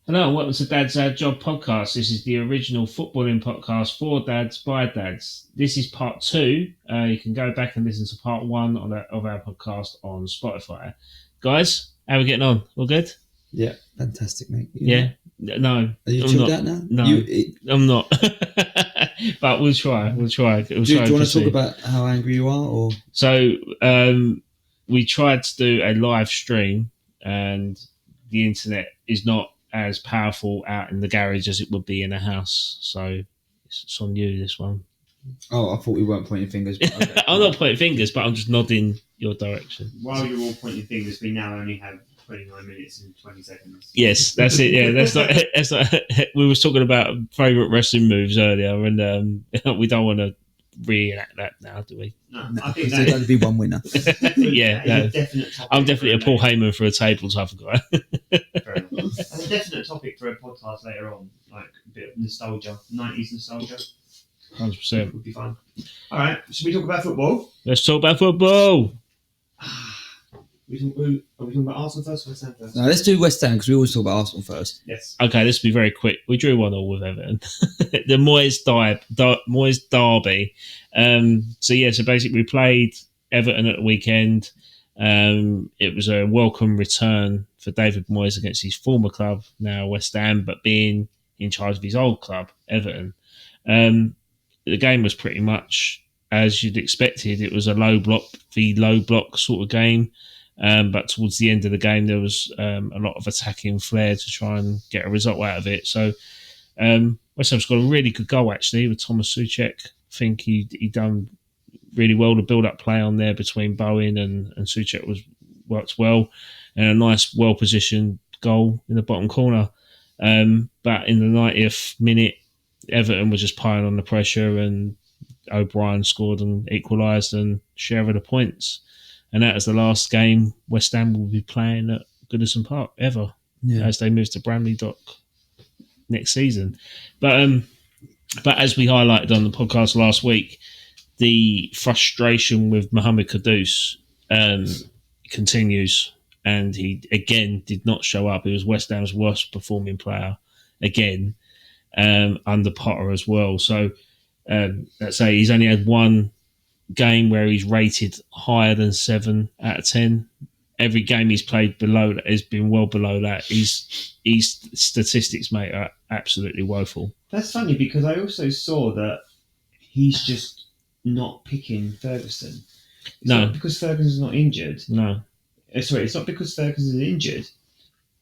Hello, and welcome to Dad's Job podcast. This is the original footballing podcast for dads by dads. This is part two. You can go back and listen to part one of our podcast on Spotify. Guys, how are we getting on? All good? Yeah, fantastic, mate. Yeah? No. Are you chilled out now? No, I'm not. But we'll try. Do you want to talk about how angry you are? Or So, we tried to do a live stream and the internet is not as powerful out in the garage as it would be in a house. So it's on you, this one. Oh, I thought we weren't pointing fingers. But okay. I'm not pointing fingers, but I'm just nodding your direction. While you're all pointing fingers, we now only have 29 minutes and 20 seconds. Yes, that's it. Yeah, that's not. We were talking about favourite wrestling moves earlier, and we don't want to reenact that now, do we? No, I think there's going to be one winner. Yeah, no. I'm definitely a Paul Heyman for a table type of guy. Fair enough. That's a definite topic for a podcast later on, like a bit of nostalgia, 90s nostalgia. 100%. Would be fun. All right, should we talk about football? Let's talk about football. Are we talking about Arsenal first or West Ham first? No, let's do West Ham because we always talk about Arsenal first. Yes. Okay, this will be very quick. We drew 1-1 with Everton. The Moyes derby. So basically we played Everton at the weekend. It was a welcome return for David Moyes against his former club, now West Ham, but being in charge of his old club, Everton. The game was pretty much as you'd expected. It was a low block sort of game. But towards the end of the game, there was a lot of attacking flair to try and get a result out of it. So West Ham's got a really good goal, actually, with Thomas Tuchel. I think he done really well to build up play on there between Bowen and Suchek worked well. And a nice, well-positioned goal in the bottom corner. But in the 90th minute, Everton was just piling on the pressure and O'Brien scored and equalised and share of the points. And that is the last game West Ham will be playing at Goodison Park ever, as they move to Bramley Dock next season. But as we highlighted on the podcast last week, the frustration with Mohamed Kudus continues, and he again did not show up. He was West Ham's worst performing player again, under Potter as well. So let's say he's only had one game where he's rated higher than 7 out of 10. Every game he's played below that has been well below that. His statistics, mate, are absolutely woeful. That's funny because I also saw that he's just not picking Ferguson. It's not because Ferguson's not injured. No. Sorry, it's not because Ferguson's injured.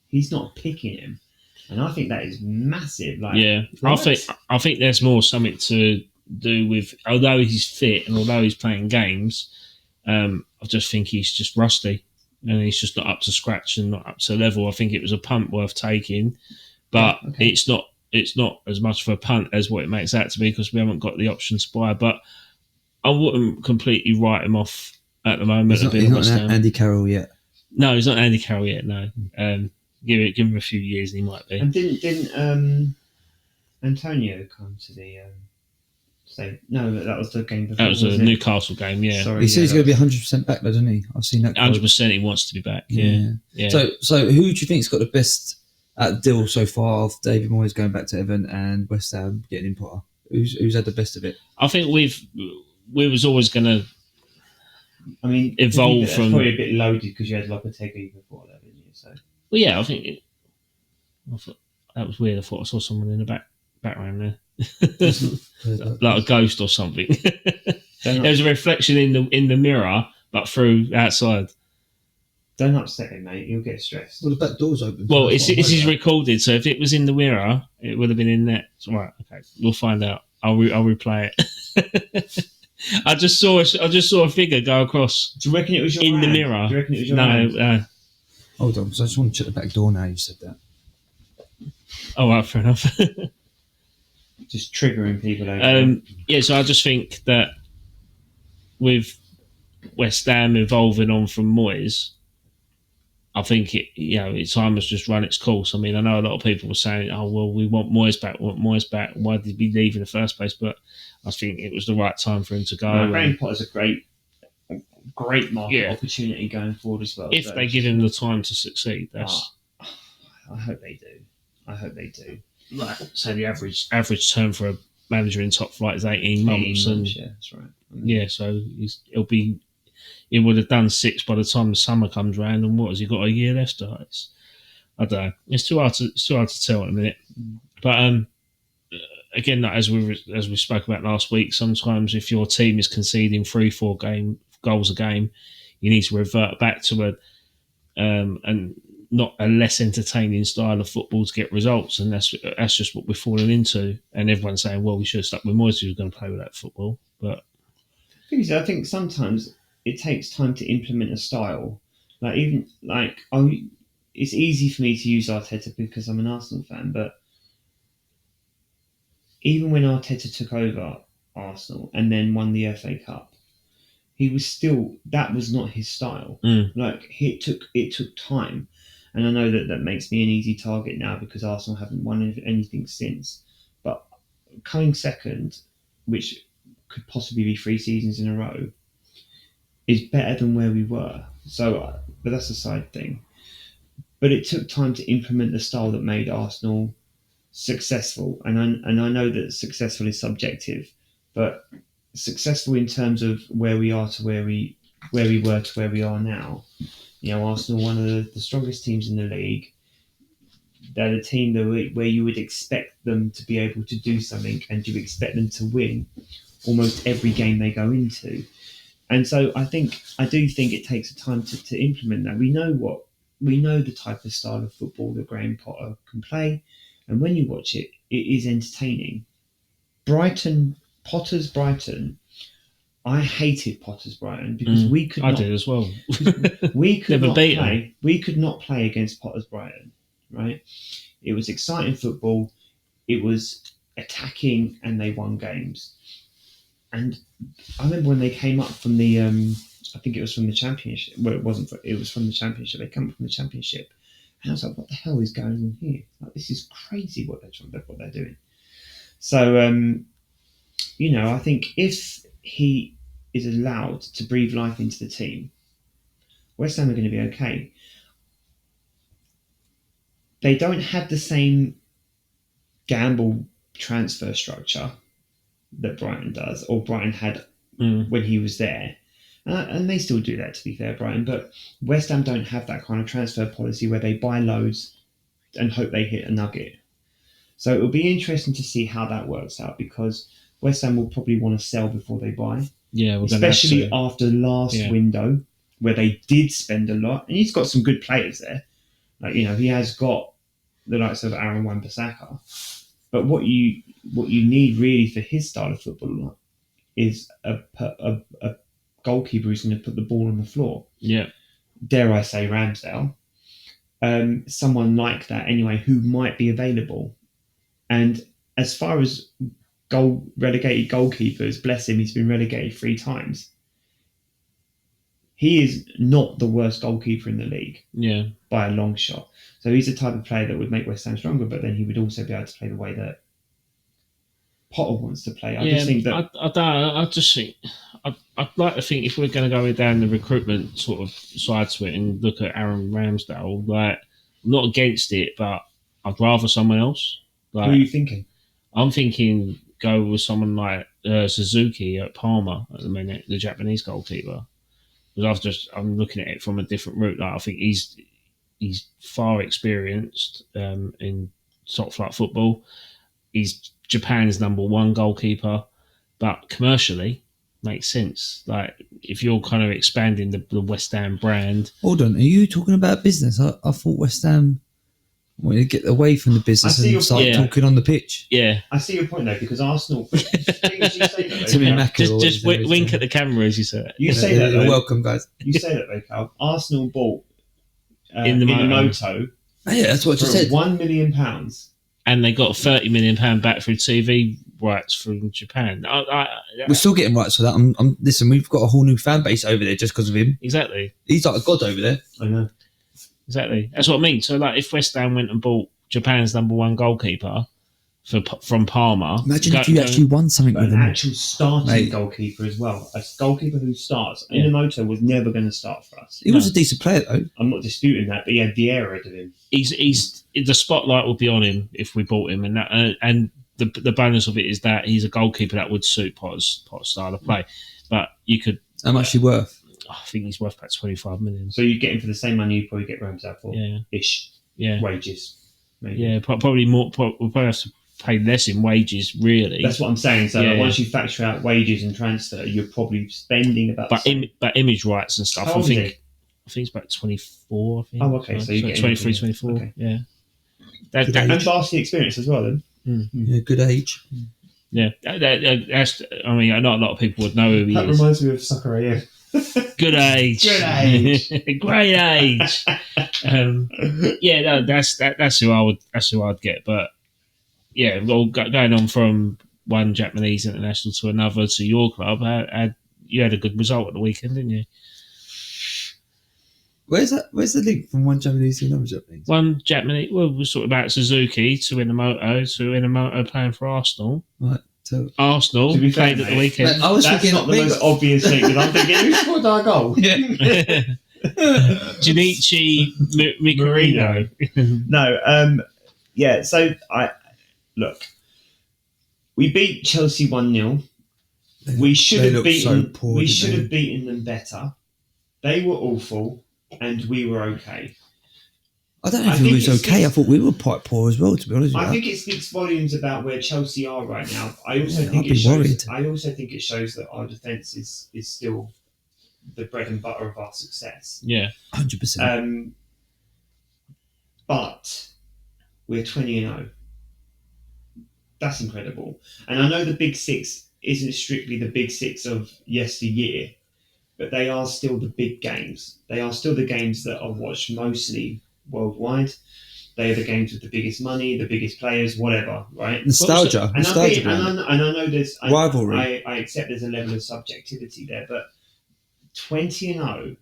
He's not picking him. And I think that is massive. Yeah. What? I think there's more something to do with, although he's fit and although he's playing games, I just think he's just rusty and he's just not up to scratch and not up to level. I think it was a punt worth taking, but it's not as much of a punt as what it makes out to be because we haven't got the option to buy. But I wouldn't completely write him off at the moment. He's not Andy Carroll yet. No, he's not Andy Carroll yet. No, give him a few years and he might be. And didn't Antonio come to the? No, that was the game before. That was a Newcastle game, yeah. Sorry, he said he's going to be 100% back, though, doesn't he? I've seen that. 100% he wants to be back, yeah. So who do you think's got the best deal so far of David Moyes going back to Everton and West Ham getting in Potter? Who's had the best of it? I think we was always going to evolve from... probably a bit loaded because you had Lopetegui before that, didn't you? So. Well, yeah, I thought that was weird. I thought I saw someone in the background there. Like a ghost or something. There was a reflection in the mirror, but through outside. Don't upset him, mate. You'll get stressed. Well, the back door's open. Well, this is recorded, so if it was in the mirror, it would have been in there. Right, okay, we'll find out. I'll replay it. I just saw a figure go across. Do you reckon it was your in the mirror? Do you reckon it was your hand? Hold on, because I just want to check the back door now. You said that. Oh, right, fair enough. Just triggering people over. So I just think that with West Ham evolving on from Moyes, I think its time has just run its course. I mean, I know a lot of people were saying, "Oh, well, we want Moyes back. Why did he leave in the first place?" But I think it was the right time for him to go. Graham Potter's a great market opportunity going forward as well. If they give him the time to succeed, I hope they do. I hope they do. Like, so the average term for a manager in top flight is 18 months. And Yeah, that's right. so he would have done 6 by the time the summer comes round. And what has he got, a year left? I don't know. It's too hard to tell at the minute. But again, as we spoke about last week, sometimes if your team is conceding 3-4 goals a game, you need to revert back to and not a less entertaining style of football to get results, and that's just what we're falling into. And everyone's saying, well, we should have stuck with Moyes, who was going to play with that football. But I think sometimes it takes time to implement a style. It's easy for me to use Arteta because I'm an Arsenal fan, but even when Arteta took over Arsenal and then won the FA Cup, he was still, that was not his style. It took time. And I know that makes me an easy target now because Arsenal haven't won anything since. But coming second, which could possibly be 3 seasons in a row, is better than where we were. So, but that's a side thing. But it took time to implement the style that made Arsenal successful. And I know that successful is subjective, but successful in terms of where we are to where we were to where we are now. Arsenal, one of the strongest teams in the league. They're the team where you would expect them to be able to do something, and you expect them to win almost every game they go into. And so I do think it takes time to implement that. We know the type of style of football that Graham Potter can play, and when you watch it, it is entertaining. Potter's Brighton. I hated Potter's Brighton because we could. I did as well. We could Never not beat play. them. We could not play against Potter's Brighton. Right? It was exciting football. It was attacking, and they won games. And I remember when they came up from the, I think it was from the Championship. Well, it wasn't. It was from the Championship. They come up from the Championship, and I was like, "What the hell is going on here? This is crazy what they're doing." So, I think if he is allowed to breathe life into the team, West Ham are going to be okay. They don't have the same gamble transfer structure that Brighton does, or Brighton had when he was there. And they still do that, to be fair, Brighton. But West Ham don't have that kind of transfer policy where they buy loads and hope they hit a nugget. So it'll be interesting to see how that works out, because West Ham will probably want to sell before they buy. Yeah, especially after the last window where they did spend a lot. And he's got some good players there. He has got the likes of Aaron Wan-Bissaka. But what you need really for his style of football is a goalkeeper who's going to put the ball on the floor. Yeah. Dare I say Ramsdale. Someone like that anyway, who might be available. And as far as relegated goalkeepers, bless him, he's been relegated 3 times. He is not the worst goalkeeper in the league. Yeah. By a long shot. So he's the type of player that would make West Ham stronger, but then he would also be able to play the way that Potter wants to play. I'd like to think if we're going to go down the recruitment sort of side to it and look at Aaron Ramsdale, I'm not against it, but I'd rather someone else. Who are you thinking? I'm thinking go with someone like Suzuki at Parma at the minute, the Japanese goalkeeper. Because I'm looking at it from a different route. I think he's far experienced in top flight football. He's Japan's #1 goalkeeper, but commercially makes sense. If you're kind of expanding the West Ham brand. Hold on, are you talking about business? I thought West Ham wanted to get away from the business and start talking on the pitch. Yeah, I see your point though, because Arsenal. Just wink at the camera as you say it. You say that. You're welcome, guys. You say that though, Cal. Arsenal bought in the Moto. Oh, yeah, that's what I just said. £1 million. And they got £30 million back through TV rights from Japan. We're still getting rights for that. Listen, we've got a whole new fan base over there just because of him. Exactly. He's like a god over there. I know. Exactly. That's what I mean. So, if West Ham went and bought Japan's #1 goalkeeper from Parma. Imagine if you actually won something But with an him. actual starting goalkeeper as well. A goalkeeper who starts. Inamoto was never going to start for us. He was a decent player, though. I'm not disputing that, but he had Vieira to him. He's the spotlight will be on him if we bought him, and the bonus of it is that he's a goalkeeper that would suit Potter's style of play. But you could. How much is he worth? I think he's worth about 25 million. So you get him for the same money you probably get Ramsdale for. Ish. Yeah. Wages. Maybe. Yeah, probably more. We'll probably have to pay less in wages, really. That's what I'm saying. So once you factor out wages and transfer, you're probably spending about. But image rights and stuff. How old is he? I think it's about 24. I think. Oh, okay. So you get 23, 24. Okay. Yeah. And varsity experience as well, then. Yeah, good age. Yeah, that's. I mean, not a lot of people would know who he That is. reminds me of Soccer AM. Good age. Good age. Great age. That's who I would. That's who I'd get. But yeah, well, going on from one Japanese international to another to your club, you had a good result at the weekend, didn't you? Where's the link from one Japanese to another Japanese? One Japanese. Well, we're talking about Suzuki to Inamoto playing for Arsenal. Right. So Arsenal To be fair, played at the weekend. Mate, I was That's thinking not the most obvious thing, because I'm thinking, who scored our goal? Junichi Mikorino. No, yeah, so we beat Chelsea 1-0. We should have beaten beaten them better. They were awful and we were okay. I don't know if it was okay. I thought we were quite poor as well, to be honest with you. I think it speaks volumes about where Chelsea are right now. I also Yeah, think I'd be worried. it shows that our defence is still the bread and butter of our success. Yeah, 100%. But we're 20-0. That's incredible. And I know the Big Six isn't strictly the Big Six of yesteryear, but they are still the big games. They are still the games that are watched mostly worldwide. They are the games with the biggest money, the biggest players, whatever, right? Nostalgia. And I know there's rivalry. I accept there's a level of subjectivity there, but 20-0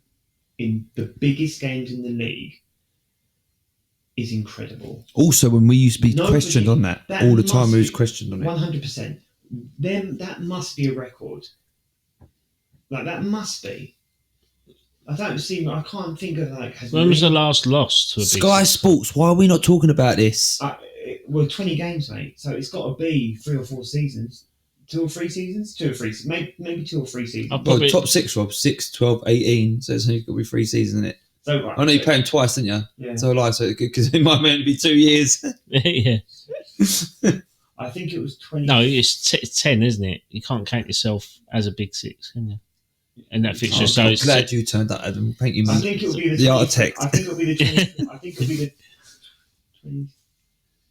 in the biggest games in the league is incredible. Also, when we used to be questioned on that all the time, we was questioned on it. 100%. Then that must be a record. Like, that must be. I can't think of when was the last loss to a Big Sky Six? Sports, why are we not talking about this? Well, 20 games, mate. So it's got to be 3 or 4 seasons. 2 or 3 seasons? 2 or 3. Maybe 2 or 3 seasons. Well, top 6, Rob. 6, 12, 18. So it's only got to be 3 seasons, isn't it? So, right, I know you played him twice, didn't you? Yeah. So because it might only be 2 years. Yeah. I think it was 20. No, it's 10, isn't it? You can't count yourself as a Big Six, can you? And that fixture. So I'm it's glad you turned that, Adam. Thank you, man. I think it'll be the architect. I think it'll be the 20. I think it'll be the 20.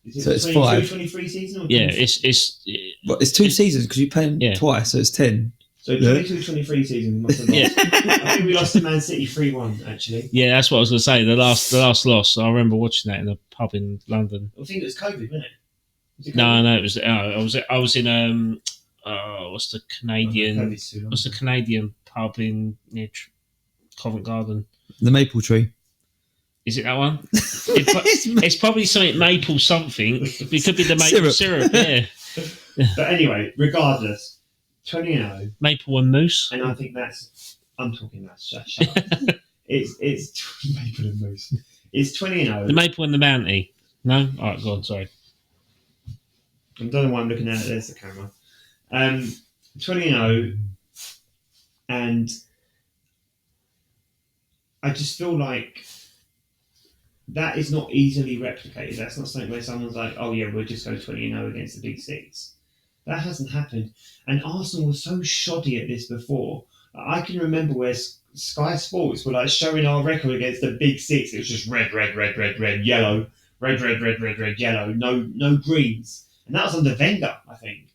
Is it So it's 22, 5. 23 season? Or yeah, 20? It's 2 seasons because you play him twice, so it's 10. So 22-23 season must have lost. Yeah. I think we lost to Man City 3-1 actually. Yeah, that's what I was going to say. The last loss. I remember watching that in a pub in London. I think it was COVID, wasn't it? Was it No, COVID? I was in what's the Canadian? COVID's too long. What's the Canadian pub near Covent Garden? The Maple Tree. Is it that one? It's probably something maple something. It could be the maple syrup. Yeah. But anyway, regardless, 20-0, Maple and mousse. and I think I'm talking that. Shut up. It's maple and mousse. It's 20-0. The maple and the Mountie. No? All right, go on. Sorry. I don't know why I'm looking at it. There's the camera. 20-0, and I just feel like that is not easily replicated. That's not something where someone's like, oh yeah, we'll just go 20-0 against the Big Six. That hasn't happened. And Arsenal was so shoddy at this before. I can remember where Sky Sports were showing our record against the Big Six. It was just red, yellow, red, yellow, no greens. And that was under Wenger, I think.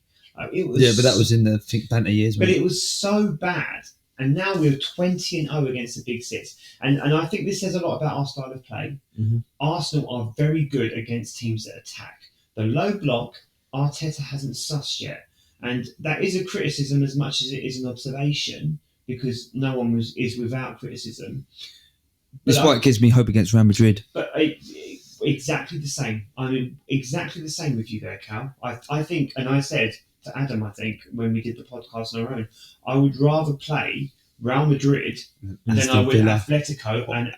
It was, Yeah, but that was in the banter years. But it was so bad. And now we're 20-0 against the Big Six. And I think this says a lot about our style of play. Mm-hmm. Arsenal are very good against teams that attack. The low block, Arteta hasn't sussed yet. And that is a criticism as much as it is an observation, because no one is without criticism. That's why it gives me hope against Real Madrid. But exactly the same. I mean, exactly the same with you there, Cal. I think, and I said to Adam, I think, when we did the podcast on our own, I would rather play Real Madrid than I would Atletico, and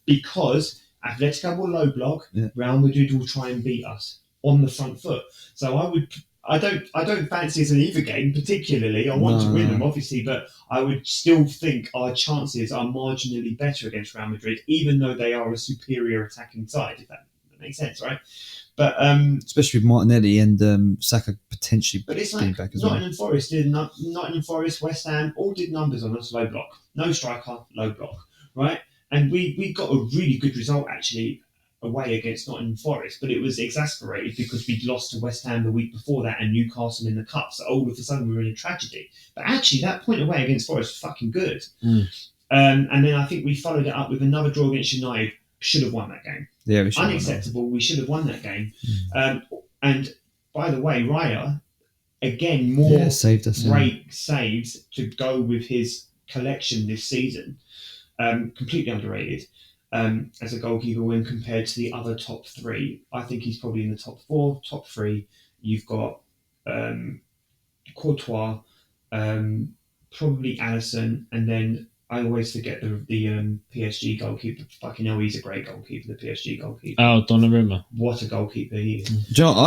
because Atletico will low block, Real Madrid will try and beat us on the front foot. So I don't fancy it's an either game particularly. I want to win them, obviously, but I would still think our chances are marginally better against Real Madrid, even though they are a superior attacking side. If that makes sense, right? But especially with Martinelli and Saka potentially. But it's like back as well. Nottingham Forest did. Nottingham Forest, West Ham all did numbers on us low block. No striker, low block, right? And we got a really good result actually away against Nottingham Forest, but it was exasperated because we'd lost to West Ham the week before that and Newcastle in the Cup. So all of a sudden we were in a tragedy. But actually that point away against Forest was fucking good. And then I think we followed it up with another draw against United. Should have won that game. Yeah, we should. Unacceptable. We should have won that game. And by the way, Raya, again, more saved us, great saves to go with his collection this season. Completely underrated as a goalkeeper when compared to the other top three. I think he's probably in the top four, top three. You've got Courtois, probably Alisson, and then I always forget the PSG goalkeeper. Fucking hell, he's a great goalkeeper, the PSG goalkeeper. Oh, Donnarumma. What a goalkeeper he is. Do you know, I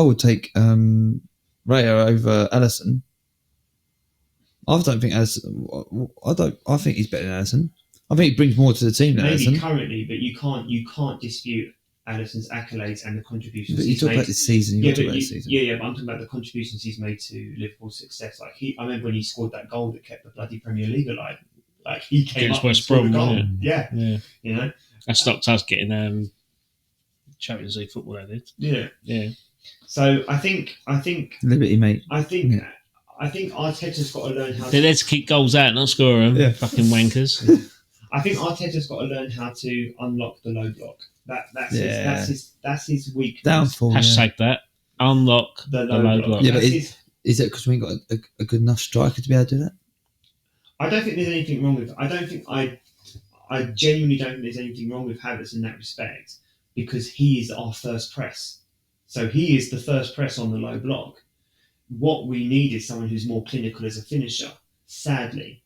would take Raya over Alisson. I don't think Alisson. I think he's better than Alisson. I think he brings more to the team than Maybe Alisson. currently, but you can't dispute Alisson's accolades and the contributions. But you talk about this season. But I'm talking about the contributions he's made to Liverpool's success. Like I remember when he scored that goal that kept the bloody Premier League alive. Like he came against up West and scored Brom, a goal. Yeah. You know, that stopped us getting Champions League football. That did. Yeah. So I think Liberty, mate. I think Arteta's got to learn how. They're there to kick goals out, not score them. Yeah. Fucking wankers. I think Arteta's got to learn how to unlock the low block. That's his weakness. Downfall. Hashtag that. Unlock the low block. Yeah, but is it because we ain't got a good enough striker to be able to do that? I don't think there's anything wrong with. I genuinely don't think there's anything wrong with Havertz in that respect because he is our first press. So he is the first press on the low block. What we need is someone who's more clinical as a finisher, sadly.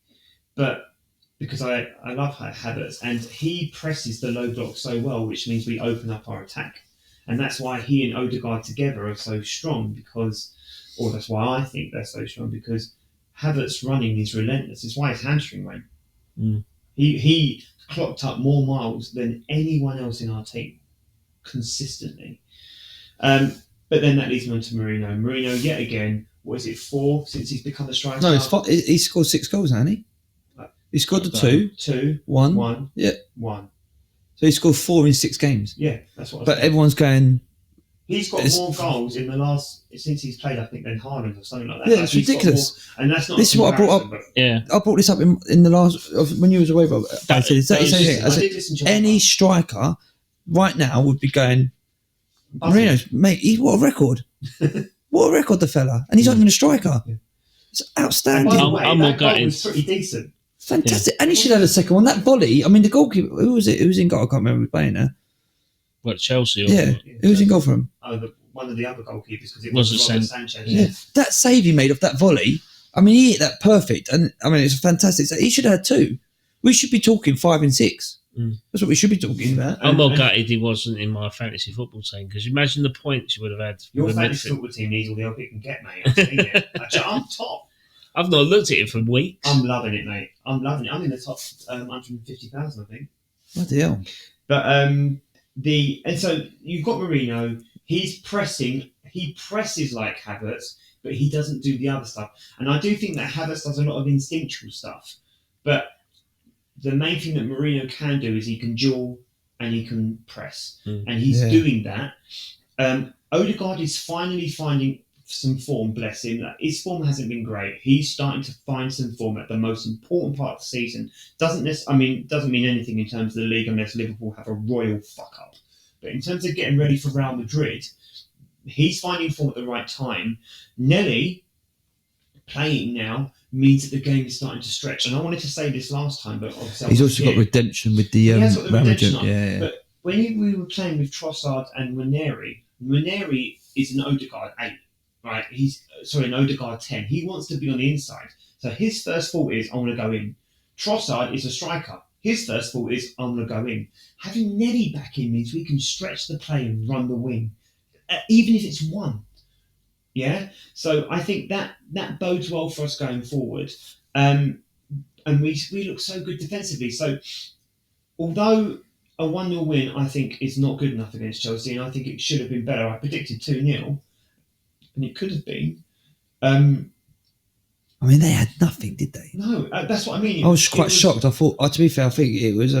But because I love Havertz and he presses the low block so well, which means we open up our attack. And that's why he and Odegaard together are so strong that's why I think they're so strong because Havertz running is relentless. It's why his hamstring went. He clocked up more miles than anyone else in our team consistently. But then that leads me on to Mourinho. Mourinho, yet again, what is it, 4 since he's become a striker? No, it's 5. He scored 6 goals, hasn't he? He scored the 2. 1. Yeah. 1. So he scored 4 in 6 games. Yeah, that's what. But everyone's going. He's got more goals in the last since he's played, I think, than Haaland or something like that. Yeah, like, it's ridiculous. And that's not. This is what I brought up. I brought this up in the last when you was away, Rob. I said exactly the same thing. I said any striker right now would be going. Mourinho's mate. What a record! What a record, the fella, and he's not even a striker. Yeah. It's outstanding. And by the way, that goal was pretty decent. Fantastic, and he should have had a second one. That volley. I mean, the goalkeeper. Who was it? Who was in goal? I can't remember who was playing there. What, Chelsea? Who was in goal for him? One of the other goalkeepers because it was Sanchez. Yeah, that save he made off that volley. I mean, he hit that perfect, and I mean, it's a fantastic. He should have had 2. We should be talking 5 and 6. That's what we should be talking about. I'm more gutted he wasn't in my fantasy football team because imagine the points you would have had. Your fantasy football team needs all the help it can get, mate. I'm saying it. I'm top. I've not looked at it for weeks. I'm loving it, mate. I'm loving it. I'm in the top 150,000, I think. Bloody hell. But and so you've got Mourinho. He's pressing. He presses like Havertz, but he doesn't do the other stuff. And I do think that Havertz does a lot of instinctual stuff. But the main thing that Mourinho can do is he can duel and he can press. And he's doing that. Odegaard is finally finding some form, bless him. His form hasn't been great. He's starting to find some form at the most important part of the season. Doesn't mean anything in terms of the league unless Liverpool have a royal fuck up. But in terms of getting ready for Real Madrid, he's finding form at the right time. Nelly playing now means that the game is starting to stretch. And I wanted to say this last time, but obviously he's also got redemption with the Real Madrid. But we were playing with Trossard and Ranieri is an Odegaard 8, right? He's an Odegaard 10. He wants to be on the inside. So his first thought is, I want to go in. Trossard is a striker. His first thought is, I'm going to go in. Having Nelly back in means we can stretch the play and run the wing, even if it's one. Yeah? So I think that bodes well for us going forward. And we look so good defensively. So although a 1-0 win, I think, is not good enough against Chelsea, and I think it should have been better. I predicted 2-0, and it could have been. I mean, they had nothing, did they? No, that's what I mean. I was quite shocked. I thought, to be fair, I think it was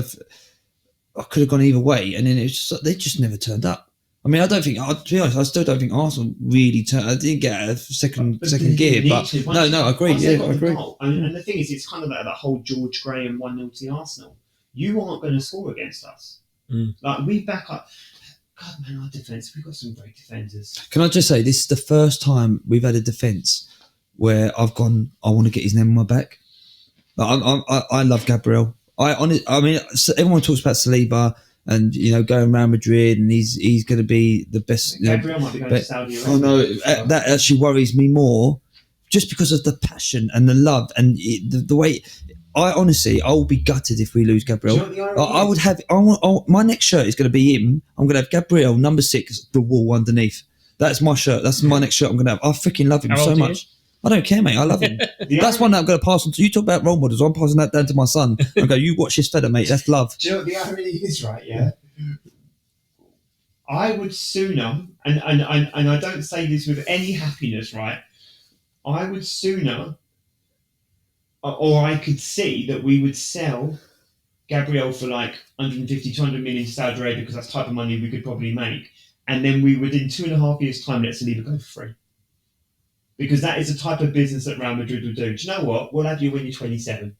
I could have gone either way, and then it was just, they just never turned up. I mean, to be honest, I still don't think Arsenal really turned. I didn't get a second gear, but no, I agree. Yeah, I agree. And the thing is, it's kind of like that whole George Graham 1-0 to Arsenal. You aren't going to score against us. Like, we back up. God, man, our defence, we've got some great defenders. Can I just say, this is the first time we've had a defence where I've gone, I want to get his name on my back. I love Gabriel. I mean, everyone talks about Saliba and, going around Madrid, and he's going to be the best. Gabriel might be going to Saudi Arabia. Oh no, that actually worries me more, just because of the passion and the love and the way. I'll be gutted if we lose Gabriel. Do you know what I would have. My next shirt is going to be him. I'm going to have Gabriel number 6, the wall underneath. That's my shirt. That's my next shirt I'm going to have. I freaking love him so much. I don't care, mate. I love him. That's one that I'm going to pass on to. You talk about role models. I'm passing that down to my son. I go, you watch this fella, mate. That's love. Do you know what the irony is, right? Yeah. I would sooner, and I don't say this with any happiness, right? I would sooner, or I could see that we would sell Gabriel for like 150, 200 million to Saudi Arabia, because that's the type of money we could probably make. And then we would, in 2.5 years' time, let Saliba go for free. Because that is the type of business that Real Madrid would do. Do you know what? We'll have you when you're 27.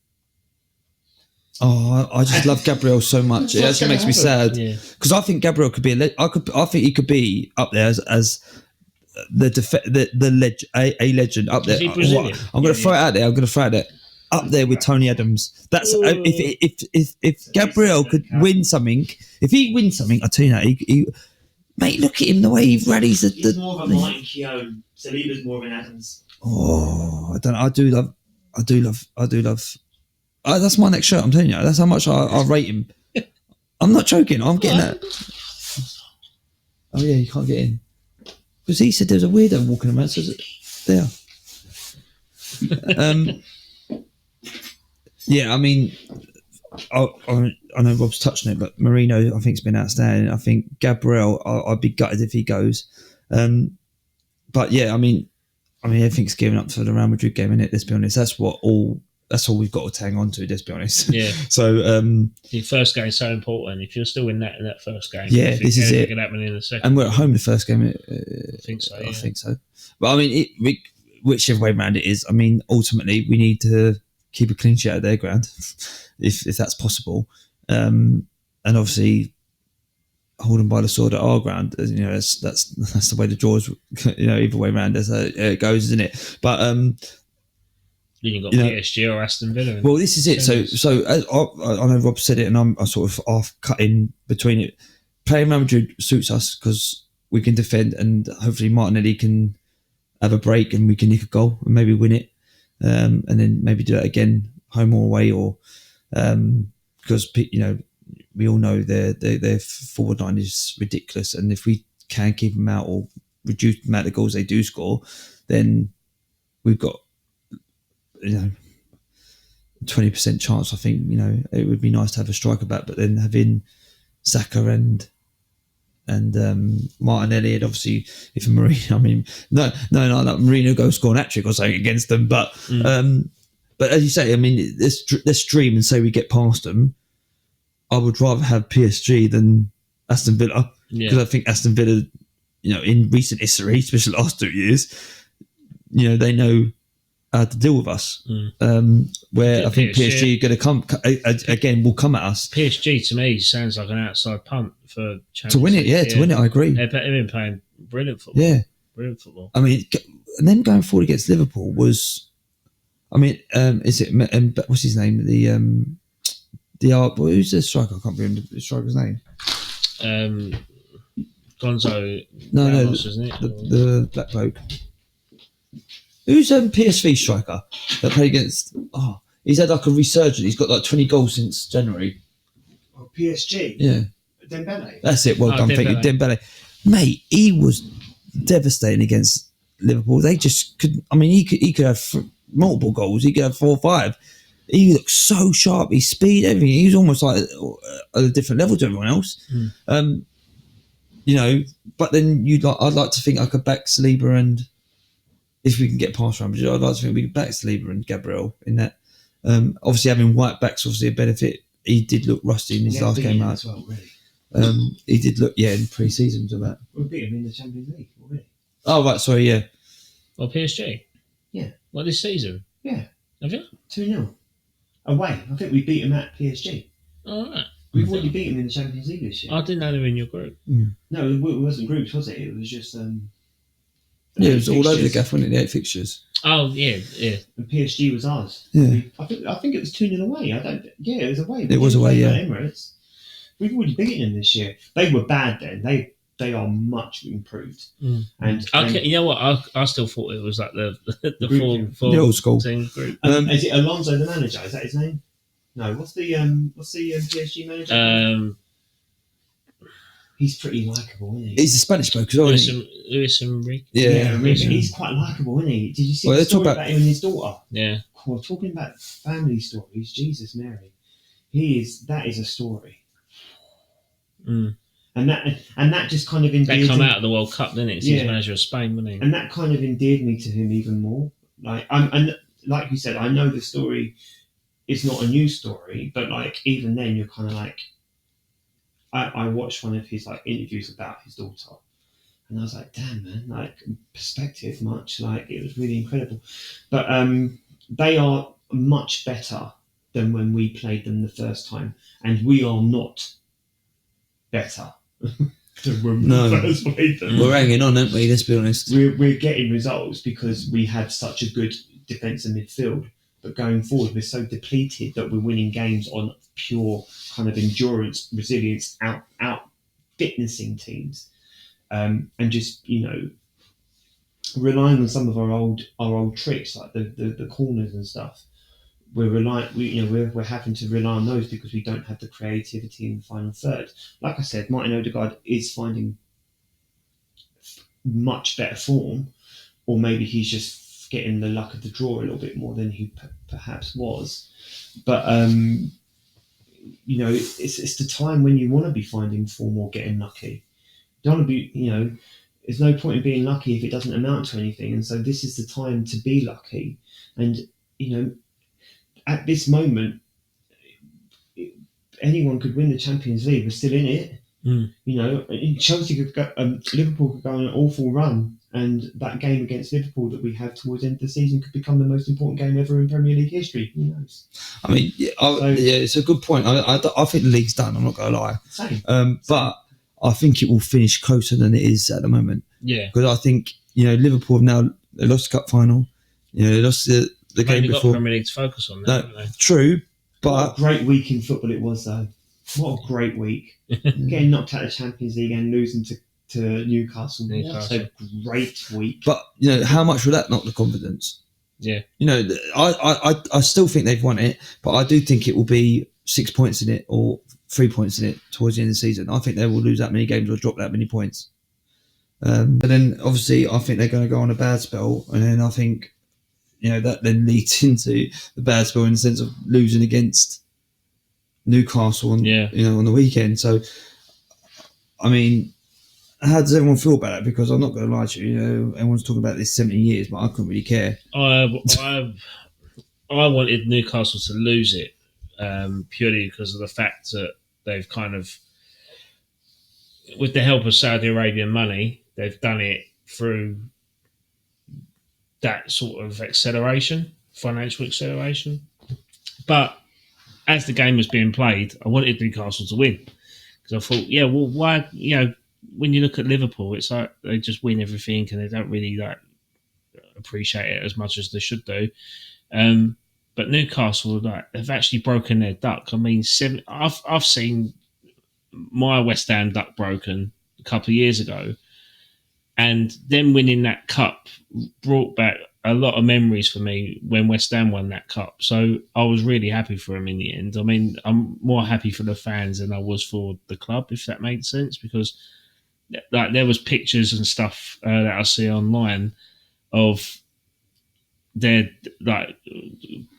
Oh, I just love Gabriel so much. It actually makes me sad, because I think Gabriel could be I think he could be up there as a legend up there. I'm going to throw it out there. Up there with Tony Adams. That's if Gabriel could win something. If he wins something, I tell you that he mate, look at him, the way he rallies. He's more of a Mike Keown. Saliba's more of an Adams. Oh, I don't know. I do love. That's my next shirt. I'm telling you. That's how much I rate him. I'm not joking. I'm getting that. Oh yeah, you can't get in because he said there's a weirdo walking around. So there. Yeah, I mean, I know Rob's touching it, but Marino, I think, has been outstanding. I think Gabriel, I'd be gutted if he goes. But yeah, I mean, everything's given up for the Real Madrid game, isn't it? Let's be honest. That's all we've got to hang on to. Let's be honest. Yeah. So your first game is so important. If you're still in that first game, yeah, this is it. Can happen in the second. And we're at home the first game. I think so. Yeah. I think so. But I mean, whichever way around it is, I mean, ultimately we need to keep a clean sheet at their ground, if that's possible, and obviously hold them by the sword at our ground. That's the way the draws. Either way around, as it goes, isn't it? But you've got PSG or Aston Villa. Well, this is it. So I know Rob said it, and I'm sort of half cut in between it. Playing Real Madrid suits us because we can defend, and hopefully Martinelli can have a break and we can nick a goal and maybe win it. And then maybe do it again, home or away, or because we all know their forward line is ridiculous, and if we can keep them out or reduce the amount of goals they do score, then we've got 20% chance. I think it would be nice to have a striker back, but then having Saka and Martinelli, and obviously if Marino, I mean, no, Marino goes score an hat-trick or something against them, but as you say, I mean, let's dream and say we get past them. I would rather have PSG than Aston Villa, because I think Aston Villa, in recent history, especially the last 2 years, they know how to deal with us. Where I think PSG are going to come again, will come at us. PSG to me sounds like an outside punt for Champions to win it. League. To win it, I agree. They've been playing brilliant football. Yeah, brilliant football. I mean, and them going forward against Liverpool was, I mean, is it? What's his name? Who's the striker? I can't remember the striker's name. Gonzo No, Ramos, isn't it? the black bloke. Who's PSV striker that played against? Oh, he's had like a resurgence. He's got like 20 goals since January. Oh, PSG. Yeah, Dembele. that's it. Well done, thank you, Dembele. Mate, he was devastating against Liverpool. They just couldn't. I mean, he could have multiple goals. He could have 4 or 5. He looked so sharp. His speed, everything. He was almost like at a different level to everyone else. You know, but then I'd like to think I could back Saliba, and if we can get past Ramsey, I'd like to think we could back Saliba and Gabriel in that. Obviously, having white backs obviously a benefit. He did look rusty in his last game out. As well, really. He did look, in pre-season to that. We beat him in the Champions League already. Oh right, sorry, yeah. Well, PSG. Yeah. What, this season? Yeah. Have you? 2-0. Away. I think we beat him at PSG. All right. We've already beat him in the Champions League this year. I didn't know they were in your group. No, it wasn't groups, was it? It was just. It was all over the gaff, wasn't it? The 8 fixtures. Oh yeah. And PSG was ours. Yeah. I think it was 2-0 away. It was away. It was away, yeah. Emirates. We've already beaten them this year. They were bad then. They are much improved. And okay, you know what? I still thought it was like the full the old school team group. Is it Alonso the manager? Is that his name? No. What's the PSG manager? He's pretty likeable, isn't he? He's a Spanish bloke as well, isn't he? Luis Enrique. Yeah. He's quite likeable, isn't he? Did you see the story about him and his daughter? Yeah. Cool. Talking about family stories, Jesus Mary, that is a story. And that just kind of endeared They come him. out of the World Cup, didn't it? He's manager of Spain, wasn't he? And that kind of endeared me to him even more. And like you said, I know the story is not a new story, but like even then, you're kind of like. I watched one of his like interviews about his daughter, and I was like, "Damn, man! Like perspective, much like it was really incredible." But they are much better than when we played them the first time, and we are not better than when we first played them. We're hanging on, aren't we? Let's be honest. We're getting results because we had such a good defence and midfield. But going forward, we're so depleted that we're winning games on pure kind of endurance, resilience, out fitnessing teams, and just relying on some of our old tricks like the corners and stuff. We're having to rely on those because we don't have the creativity in the final third. Like I said, Martin Odegaard is finding much better form, or maybe he's just getting the luck of the draw a little bit more than he perhaps was. But it's the time when you want to be finding form or getting lucky. You don't want to be, there's no point in being lucky if it doesn't amount to anything. And so this is the time to be lucky. And at this moment, anyone could win the Champions League. We're still in it. Chelsea could go, Liverpool could go on an awful run. And that game against Liverpool that we have towards the end of the season could become the most important game ever in Premier League history. Who knows? I mean, it's a good point. I think the league's done. I'm not going to lie. Same. But I think it will finish closer than it is at the moment. Yeah. Because I think Liverpool have now lost the cup final. They lost the game before. Got Premier League to focus on now, haven't they? True, but what a great week in football it was, though. What a great week! Getting knocked out of the Champions League and losing to Newcastle. What a great week. But how much will that knock the confidence? Yeah. I still think they've won it, but I do think it will be 6 points in it or 3 points in it towards the end of the season. I think they will lose that many games or drop that many points. But then obviously I think they're going to go on a bad spell, and then I think that then leads into the bad spell in the sense of losing against Newcastle on on the weekend. So I mean, how does everyone feel about that? Because I'm not going to lie to you, everyone's talking about this 70 years, but I couldn't really care. I wanted Newcastle to lose it purely because of the fact that they've kind of, with the help of Saudi Arabian money, they've done it through that sort of financial acceleration. But as the game was being played, I wanted Newcastle to win because I thought, why, when you look at Liverpool, it's like they just win everything and they don't really appreciate it as much as they should do. But Newcastle, they've actually broken their duck. I mean, I've seen my West Ham duck broken a couple of years ago, and them winning that cup brought back a lot of memories for me when West Ham won that cup. So I was really happy for them in the end. I mean, I'm more happy for the fans than I was for the club, if that makes sense, because like there was pictures and stuff that I see online of their like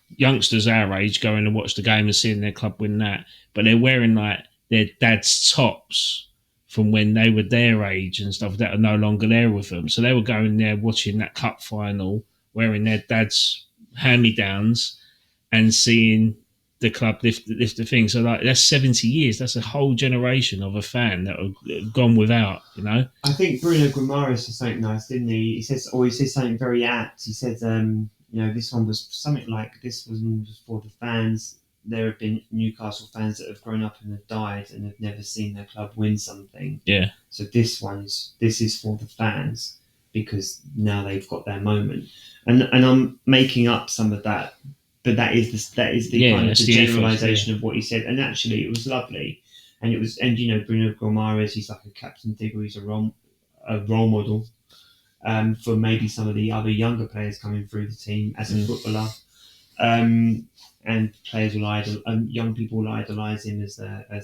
youngsters our age going to watch the game and seeing their club win that, but they're wearing like their dad's tops from when they were their age and stuff that are no longer there with them. So they were going there watching that cup final, wearing their dad's hand-me-downs and seeing the club lift the thing. So like that's 70 years. That's a whole generation of a fan that have gone without, you know. I think Bruno Guimaraes said something nice, didn't he? He says something very apt. He said, this one was something like this was for the fans. There have been Newcastle fans that have grown up and have died and have never seen their club win something. Yeah. So this is for the fans because now they've got their moment. And I'm making up some of that, but that is the kind of the generalisation of what he said. And actually, it was lovely. And Bruno Guimaraes, he's like a captain digger. He's a role model for maybe some of the other younger players coming through the team as a footballer. And players young people will idolise him as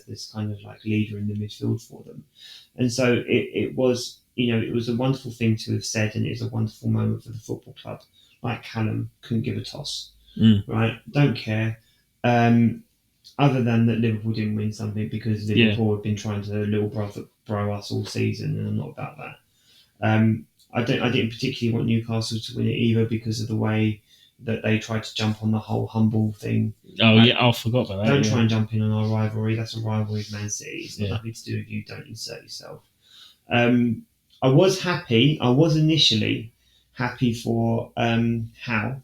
this kind of like leader in the midfield for them. And so it was a wonderful thing to have said, and it was a wonderful moment for the football club. Like Callum, couldn't give a toss, right? Don't care. Other than that Liverpool didn't win something because Liverpool have been trying to little bro us all season, and I'm not about that. I didn't particularly want Newcastle to win it either because of the way that they tried to jump on the whole humble thing. Oh, yeah, I forgot about that. Don't try and jump in on our rivalry. That's a rivalry with Man City. It's got nothing to do with you. Don't insert yourself. I was happy. I was initially happy for Howe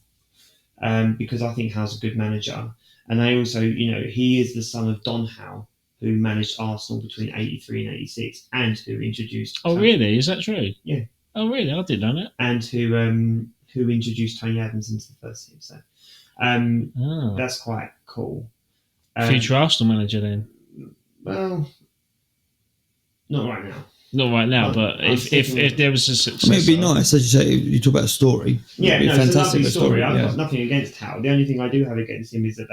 because I think Howe's a good manager. And I also, he is the son of Don Howe, who managed Arsenal between 83 and 86 and who introduced... Oh, really? Is that true? Yeah. Oh, really? I didn't know that. And who introduced Tony Adams into the first team. So that's quite cool. Future Arsenal manager then? Well, not right now. Not right now, but if there was a success... I mean, it'd be nice, as you say, you talk about a story. Yeah, it'd be it's a lovely story. I've yeah. got nothing against Howe. The only thing I do have against him is that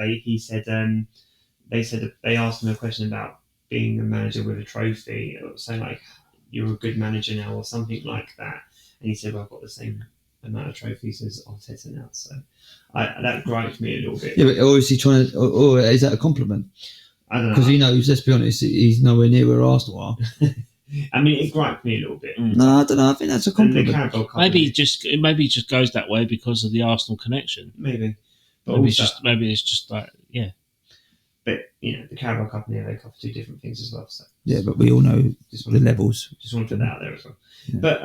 they asked him a question about being a manager with a trophy, saying like, you're a good manager now or something like that. And he said, well, I've got the same amount of trophies as Arteta now. So that griped me a little bit. Yeah, but or is he trying to, or is that a compliment? I don't know. Because let's be honest, he's nowhere near where Arsenal are. I mean, it griped me a little bit. No, I don't know. I think that's a compliment. Maybe it just goes that way because of the Arsenal connection. Maybe. But maybe it's just like, yeah. But, the Carabao Cup and the FA Cup are two different things as well. So yeah, but we all know the levels. Just want to put that out there as well. Yeah. But,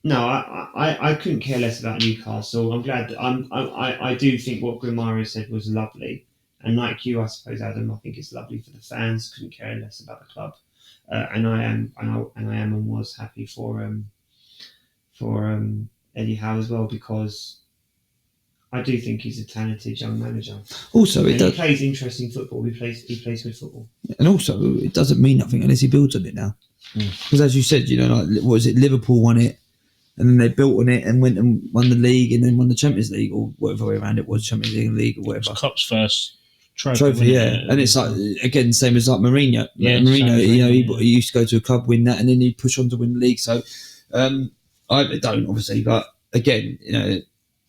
no, I couldn't care less about Newcastle. I'm glad that I do think what Guimaraes said was lovely. And like you, I suppose, Adam, I think it's lovely for the fans. Couldn't care less about the club. And I am and was happy for Eddie Howe as well, because I do think he's a talented young manager. Also, he plays interesting football. He plays good football. And also, it doesn't mean nothing unless he builds on it now. Because as you said, like, what was it? Liverpool won it, and then they built on it and went and won the league, and then won the Champions League, or whatever way around it was, Champions League and League or whatever. Cup's first trophy, yeah. And it's like, again, same as like Mourinho. Yeah, Mourinho, he used to go to a club, win that, and then he'd push on to win the league. So I don't, obviously, but again,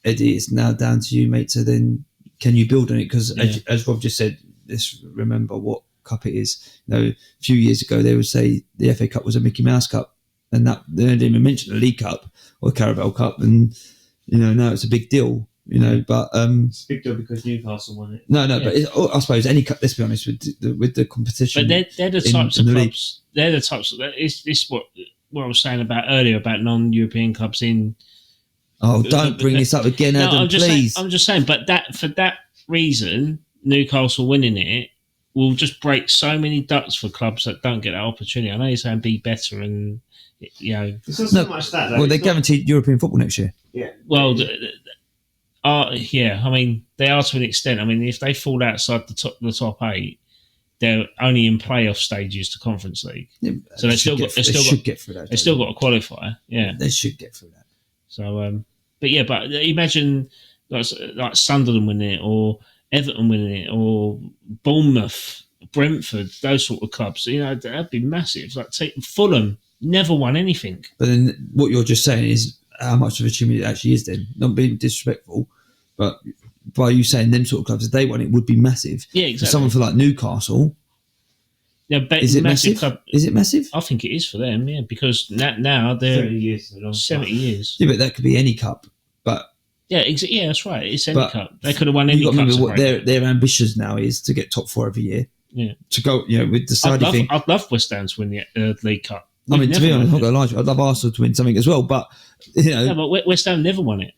Eddie, it's now down to you, mate, to then can you build on it? Because as Rob just said, let's remember what cup it is. A few years ago, they would say the FA Cup was a Mickey Mouse Cup, and that they didn't even mention the League Cup or the Carabao Cup, and now it's a big deal. But it's a big deal because Newcastle won it. No, but I suppose any cup. Let's be honest with the competition. But they're the types of clubs. They're the types of. It's what I was saying about earlier about non-European clubs in. Oh, don't bring this up again, Adam, please. I'm just saying, but for that reason, Newcastle winning it will just break so many ducks for clubs that don't get that opportunity. I know you're saying be better, and it's not so much that. Though. Well, they're guaranteed European football next year. Yeah. Well. I mean, they are to an extent. I mean, if they fall outside the top 8, they're only in playoff stages to Conference League, so they still got through that. They still got to qualify. Yeah, they should get through that. So, but imagine like Sunderland winning it, or Everton winning it, or Bournemouth, Brentford, those sort of clubs. That'd be massive. Like Fulham never won anything. But then what you're just saying is how much of a achievement it actually is. Then, not being disrespectful, but by you saying them sort of clubs, if they won it, would be massive. Yeah, exactly. For someone for like Newcastle. Yeah, is it massive? Is it massive? I think it is for them, yeah, because now they're 70 years. Yeah, but that could be any cup. But yeah, that's right. It's any cup. They could have won any cup. Remember what their ambitions now is to get top 4 every year. Yeah, to go, with the side thing. I'd love West Ham to win the League Cup. To be honest, I'm not going to lie to you, I'd love Arsenal to win something as well. But yeah, but West Ham never won it.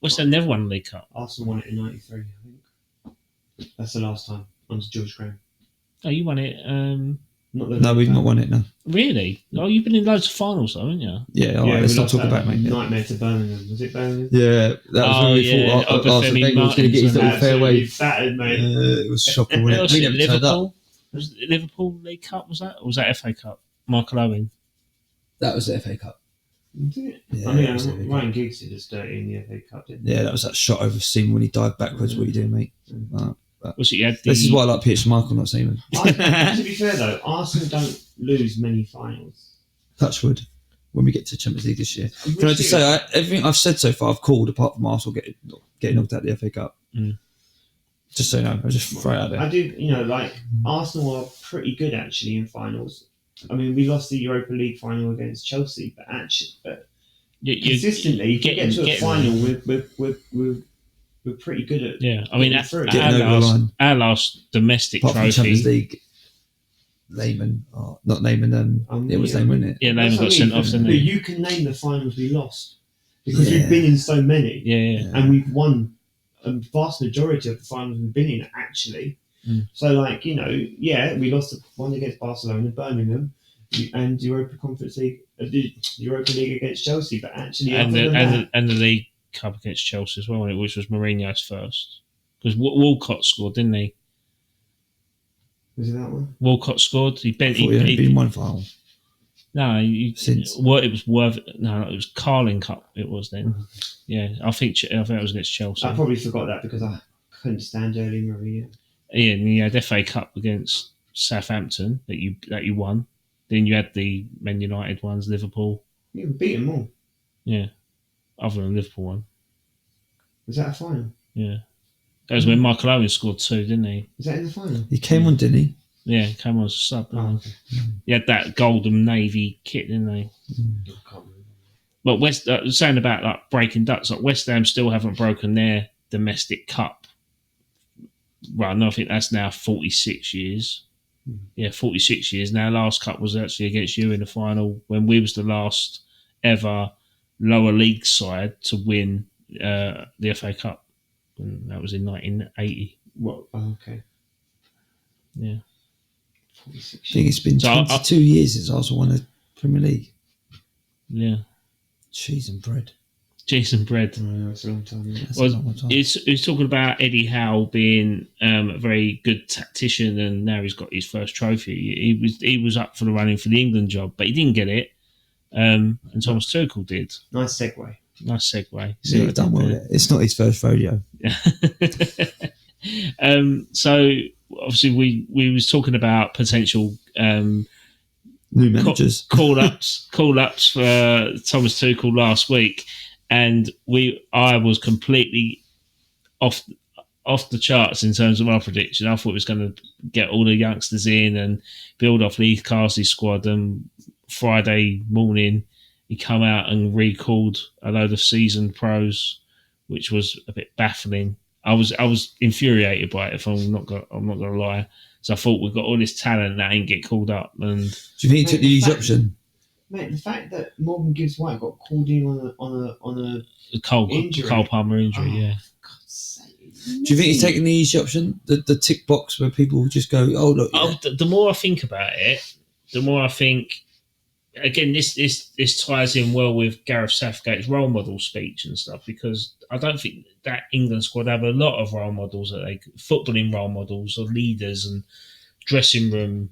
West Ham never won the League Cup. Arsenal won it in '93, I think. That's the last time under George Graham. Oh, you won it. No, we've not won it. No. Really? Oh, you've been in loads of finals, though, haven't you? Yeah. All right, let's not talk about it, mate. Nightmare to Birmingham. Was it Birmingham? Yeah, that was when we thought Arsene Wenger was going to get his little fairway. Battered, mate. It was shocking. Wasn't it? We never turned up. Was it Liverpool League Cup? Was that? Or was that FA Cup? Michael Owen. That was the FA Cup. Was it? Yeah, Ryan Giggs did us dirty in the FA Cup, didn't he? Yeah, that was that shot over Seaman when he dived backwards. What are you doing, mate? This is why I like Peter Schmeichel, not Seaman. To be fair though, Arsenal don't lose many finals. Touchwood. When we get to Champions League this year, can I just say everything I've said so far, I've called apart from Arsenal getting knocked out of the FA Cup. Just so you know, I just throw it out there. I do, Arsenal are pretty good actually in finals. I mean, we lost the Europa League final against Chelsea, but consistently, you get to a final, we're pretty good at. Yeah, I mean, our last domestic apart trophy. From Champions League, Lehman, not Lehman. It was Lehman, wasn't it? Yeah, Lehman got sent off. But you can name the finals we lost because we've been in so many. Yeah. And we've won a vast majority of the finals we've been in actually. So, we lost one against Barcelona, Birmingham, and Europa Conference League, the Europa League against Chelsea. But actually, and the League Cup against Chelsea as well, which was Mourinho's first, because Walcott scored, didn't he? Was it that one? Walcott scored. He'd been one final. No, it was Carling Cup. It was then. Yeah, I think it was against Chelsea. I probably forgot that because I couldn't stand early Mourinho. Yeah, and you had FA Cup against Southampton that you won. Then you had the Man United ones, Liverpool. You beat them all. Yeah, other than Liverpool one. Was that a final? Yeah, that was when Michael Owen scored 2, didn't he? Was that in the final? He came on, didn't he? Yeah, came on as a sub. Okay. He had that golden navy kit, didn't they? But saying about like breaking ducks, like West Ham still haven't broken their domestic cup. Right, no, I think that's now 46 years. Yeah, 46 years. Now, last cup was actually against you in the final when we was the last ever lower league side to win the FA Cup. And that was in 1980. What? Oh, okay. Yeah. 46 I think it's been 22 years since Arsenal won the Premier League. Yeah. Cheese and bread. Cheese and bread. Oh, that's a long time. He's talking about Eddie Howe being a very good tactician, and now he's got his first trophy. He was up for the running for the England job, but he didn't get it. And Thomas Tuchel did. Nice segue. Yeah, done well. It's not his first rodeo. So obviously we was talking about potential new managers call ups for Thomas Tuchel last week. And I was completely off the charts in terms of my prediction. I thought it was going to get all the youngsters in and build off Lee Carsley's squad. And Friday morning, he come out and recalled a load of seasoned pros, which was a bit baffling. I was infuriated by it. If I'm not gonna lie. So I thought we've got all this talent that ain't get called up. And do you think he took the easy option? Mate, the fact that Morgan Gibbs-White got called in on a Cole Palmer injury, for yeah. God's sake. Do you think he's taking the easy option? The tick box where people just go, oh, look. Yeah. The more I think about it, the more I think, again, this ties in well with Gareth Southgate's role model speech and stuff, because I don't think that England squad have a lot of role models, footballing role models or leaders and dressing room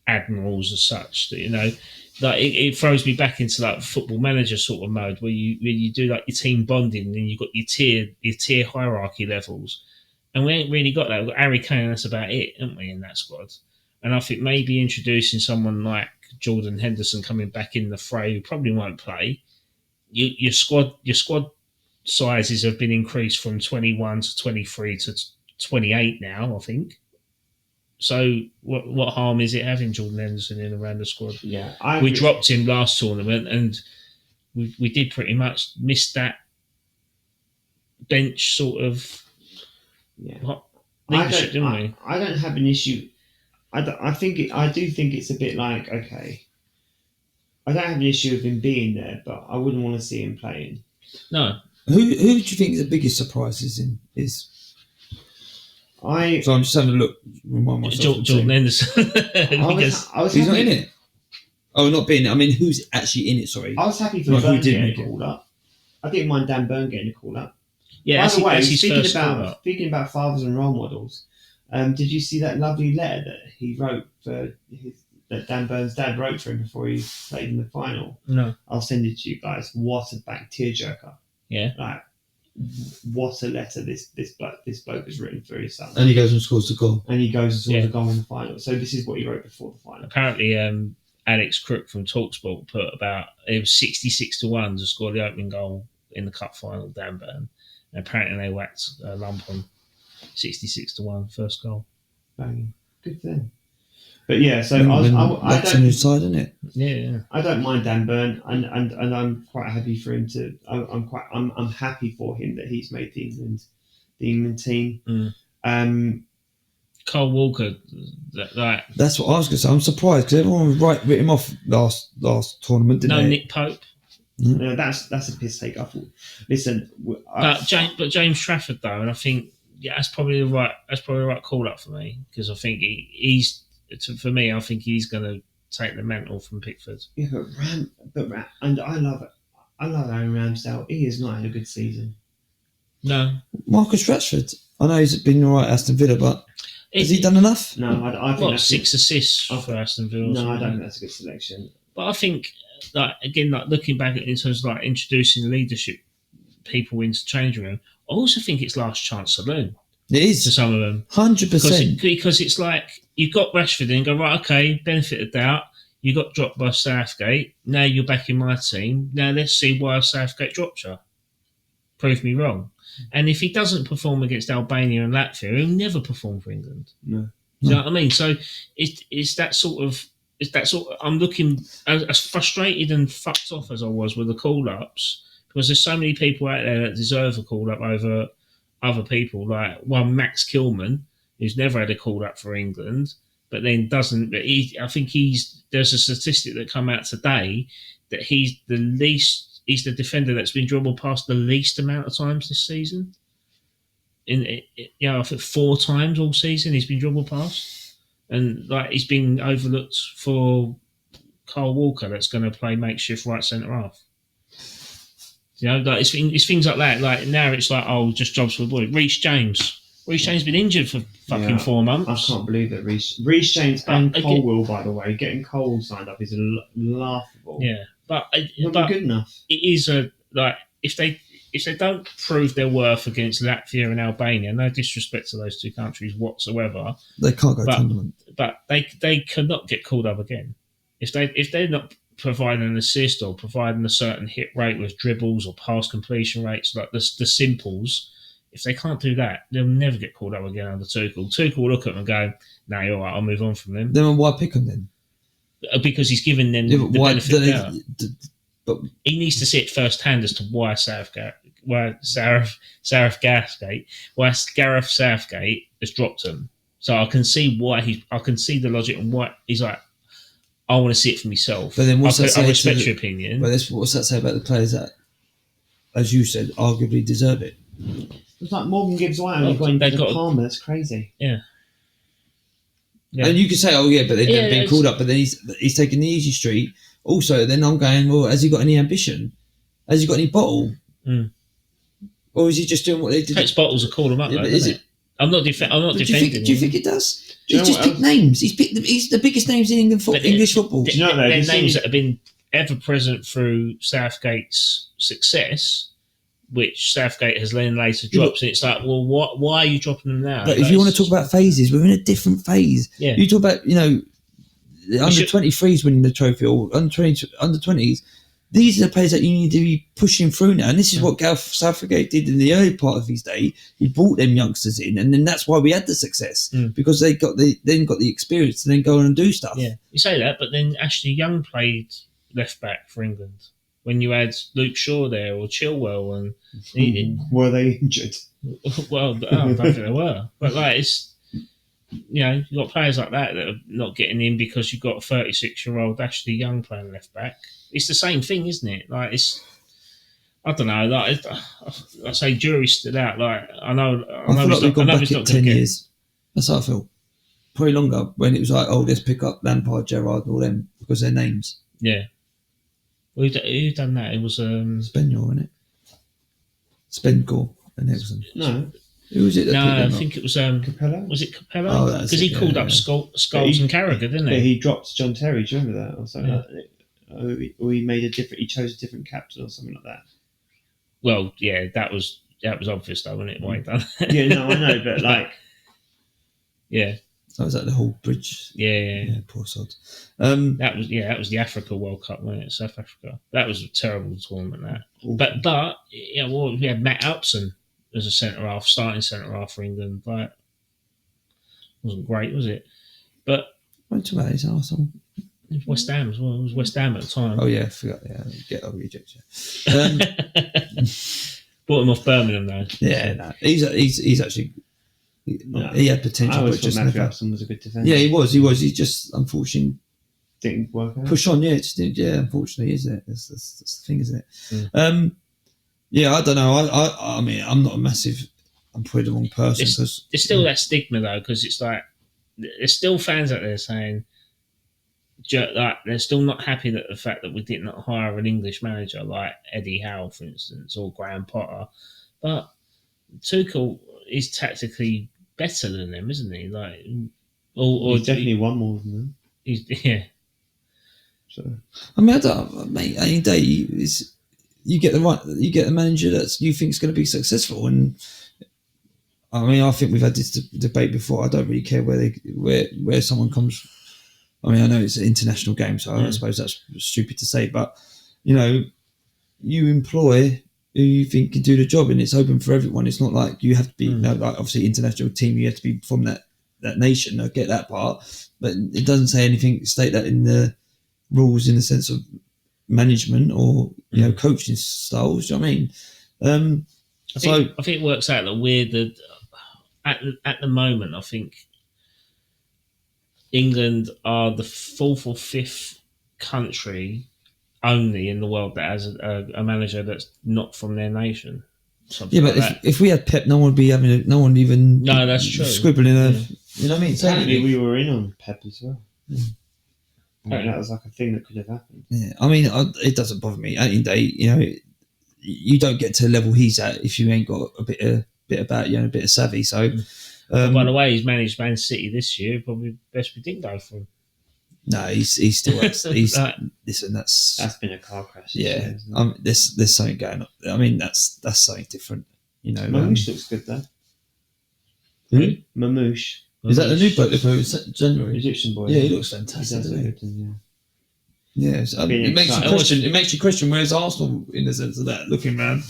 admirals as such. That, you know, like it throws me back into like football manager sort of mode where you do like your team bonding and you've got your tier hierarchy levels, and we ain't really got that. We've got Harry Kane, that's about it, haven't we, in that squad? And I think maybe introducing someone like Jordan Henderson coming back in the fray, who probably won't play. Your squad sizes have been increased from 21 to 23 to 28 now, I think. So what harm is it having Jordan Henderson in around the squad? Yeah, we dropped him last tournament, and we did pretty much miss that bench sort of leadership, didn't we? I don't have an issue. I do think it's a bit like, okay, I don't have an issue with him being there, but I wouldn't want to see him playing. No. Who do you think the biggest surprise is? So I'm just having a look. Remind myself. Jordan Henderson. He's not in it. Oh, not being. I mean, who's actually in it? Sorry. I was happy for Burn getting called up. I didn't mind Dan Burn getting a call up. Yeah. By the way, speaking about fathers and role models, did you see that lovely letter that he wrote that Dan Burn's dad wrote for him before he played in the final? No. I'll send it to you guys. What a back tearjerker. Yeah. Like, what a letter this bloke has written for his son. And he goes and scores the goal. And he goes and scores a goal in the final. So this is what he wrote before the final. Apparently, Alex Crook from TalkSport put it was 66-1 to score the opening goal in the cup final, Dan Burn. And apparently they whacked a lump on 66-1 first goal. Bang. Good thing. But yeah, so that's on his side, isn't it? Yeah. I don't mind Dan Burn, and I'm quite happy for him to. I'm happy for him that he's made the England team. Cole Walker, that's what I was going to say. I'm surprised because everyone wrote him off last tournament, didn't they? Nick Pope. No, that's a piss take. I thought. Listen, but James Trafford though, and I think that's probably the right call up for me, because I think he's. For me, I think he's going to take the mantle from Pickford. Yeah, and I love Aaron Ramsdale. He has not had a good season. No, Marcus Rashford. I know he's been all right at Aston Villa, but has he done enough? No, I think that's 6 assists for Aston Villa. No, I don't think that's a good selection. But I think, looking back in terms of introducing leadership people into the changing room, I also think it's last chance saloon. It is to some of them, 100%. Because it's like you've got Rashford and go, right, okay, benefit of doubt. You got dropped by Southgate. Now you're back in my team. Now let's see why Southgate dropped you. Prove me wrong. And if he doesn't perform against Albania and Latvia, he'll never perform for England. No. Do you know what I mean? So it's that sort of. I'm looking as frustrated and fucked off as I was with the call-ups, because there's so many people out there that deserve a call-up over other people, like one Max Kilman, who's never had a call up for England, but then doesn't. But I think there's a statistic that come out today that he's the defender that's been dribbled past the least amount of times this season. I think 4 times all season he's been dribbled past, and he's been overlooked for Kyle Walker, that's going to play makeshift right centre half. You know, it's things like that. Like now, it's just jobs for the boy. Reece James been injured for fucking 4 months. I can't believe it. Reece James and Colwill, by the way, getting Cole signed up is laughable. Yeah, but good enough. It is if they don't prove their worth against Latvia and Albania, no disrespect to those two countries whatsoever, they can't go tournament. But they cannot get called up again if they're not providing an assist or providing a certain hit rate with dribbles or pass completion rates, like the simples. If they can't do that, they'll never get called up again under Tuchel. Tuchel will look at them and go, "No, you're all right, I'll move on from them." Then why pick them then? Because he's given them the benefit of the doubt. But he needs to see it firsthand as to why Gareth Southgate has dropped him. So I can see I can see the logic and why he's like, I want to see it for myself. But then I respect your opinion. But what's that say about the players that, as you said, arguably deserve it? It's like Morgan Gibbs White only going to Palmer. That's crazy. Yeah. And you could say, but they've never been called up. But then he's taking the easy street. Also, then I'm going, well, has he got any ambition? Has he got any bottle? Or is he just doing what they did? Takes bottles to call him up, though, doesn't it? I'm not defending. Do you think it does? Do you He's know just what picked names. He's the biggest names in English football. Do you know they're that? names that have been ever present through Southgate's success, which Southgate has then later dropped. And it's like, well, why are you dropping them now? But if you want to talk about phases, we're in a different phase. Yeah. You talk about, the under 23s winning the trophy or under 20s. These are the players that you need to be pushing through now. And this is what Gareth Southgate did in the early part of his day. He brought them youngsters in, and then that's why we had the success, because they got the experience to then go on and do stuff. Yeah, you say that, but then Ashley Young played left back for England when you had Luke Shaw there or Chilwell, and were they injured? Well, I don't think they were, but like it's. You've got players like that are not getting in because you've got a 36-year-old Ashley Young playing left back. It's the same thing, isn't it? Like I don't know. Like I say, jury's still out. Like I know we've gone back at 10 years. That's how I feel. Probably longer when it was like, let's pick up Lampard, Gerrard, and all them because they're names. Yeah. Well, who done that? It was Spenyor, wasn't it? Spengor and Everton. No. Who was it? I think it was Capello. Was it Capello? Because he called up Scholes and Carragher, didn't he? He dropped John Terry. Do you remember that or something like that? Or he made he chose a different captain or something like that. Well, yeah, that was obvious though, wasn't it? Why he done that? Yeah, no, I know, but like, yeah. So was that the whole bridge? Yeah, poor sod. That was the Africa World Cup, wasn't it? South Africa. That was a terrible tournament. That, but we had Matt Upson as a starting centre half for England. Like, wasn't great, was it? But went to his Arsenal. It was West Ham as well. It was West Ham at the time. Oh yeah, I forgot. Yeah, get over rejection. Brought him off Birmingham though. Yeah, no, he's actually. He had potential, but just Matthew Upson was a good defender. Yeah, he was. He just unfortunately didn't work out. Push on, yeah. It just didn't. Yeah, unfortunately, isn't it? That's the thing, isn't it? Yeah, I don't know. I mean, I'm not a massive. I'm probably the wrong person because there's still that stigma though, because it's like there's still fans out there saying like they're still not happy that the fact that we did not hire an English manager like Eddie Howe, for instance, or Graham Potter, but Tuchel is tactically better than them, isn't he? Like, or he's definitely won more than them. Yeah. So I mean, mate. Any day you get the manager that you think is going to be successful, and I mean, I think we've had this debate before. I don't really care where someone comes from. I mean, I know it's an international game, so I suppose that's stupid to say, but you employ who you think can do the job, and it's open for everyone. It's not like you have to be like obviously international team. You have to be from that nation. I get that part, but it doesn't say anything. State that in the rules in the sense of management or coaching styles. Do you know what I mean? I think it works out that we're at the moment. I think England are the fourth or fifth country only in the world that has a manager that's not from their nation. Yeah, but if we had Pep, no one would be having no one even. No, that's true. Scribbling you know what I mean? Apparently, we were in on Pep as well. Yeah. That was like a thing that could have happened. Yeah, I mean, it doesn't bother me. At the end of the day, you don't get to the level he's at if you ain't got a bit about a bit of savvy. So, by the way, he's managed Man City this year. Probably best we didn't go for him. No, he's still listen. That's been a car crash. Yeah, there's something going on. I mean, that's something different. Mamouche looks good though. Who? Mamouche. Is that the new bloke for January? Egyptian boy. Yeah, he looks fantastic. It makes you question where's Arsenal in the sense of that, looking around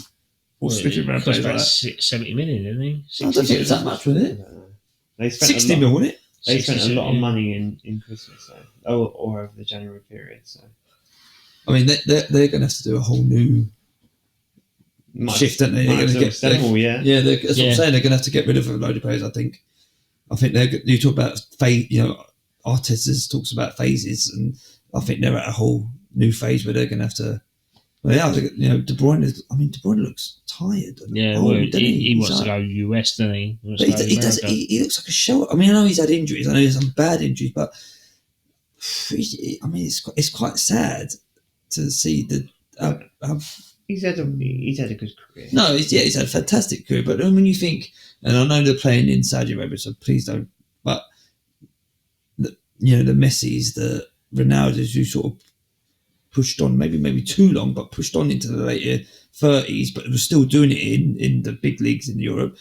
or switching around players like that. 70 million, didn't he? I don't think it's that much, was it? They spent 60 mil, wasn't it? They spent a lot of money in Christmas, or over the January period. So, I mean, they're going to have to do a whole new shift, aren't they? They're going to get that's what I'm saying. They're going to have to get rid of a load of players. I think you talk about phase. Arteta talks about phases, and I think they're at a whole new phase where they're going to have to. Well, De Bruyne looks tired. He wants to go US, doesn't he? He looks like a shell. I mean, I know he's had injuries. I know there's some bad injuries, but it's quite sad to see how He's had a good career. No, he's had a fantastic career. But when you think, and I know they're playing in Saudi Arabia, so please don't. But the Messis, the Ronaldos, who sort of pushed on, maybe too long, but pushed on into the later 30s, but was still doing it in the big leagues in Europe.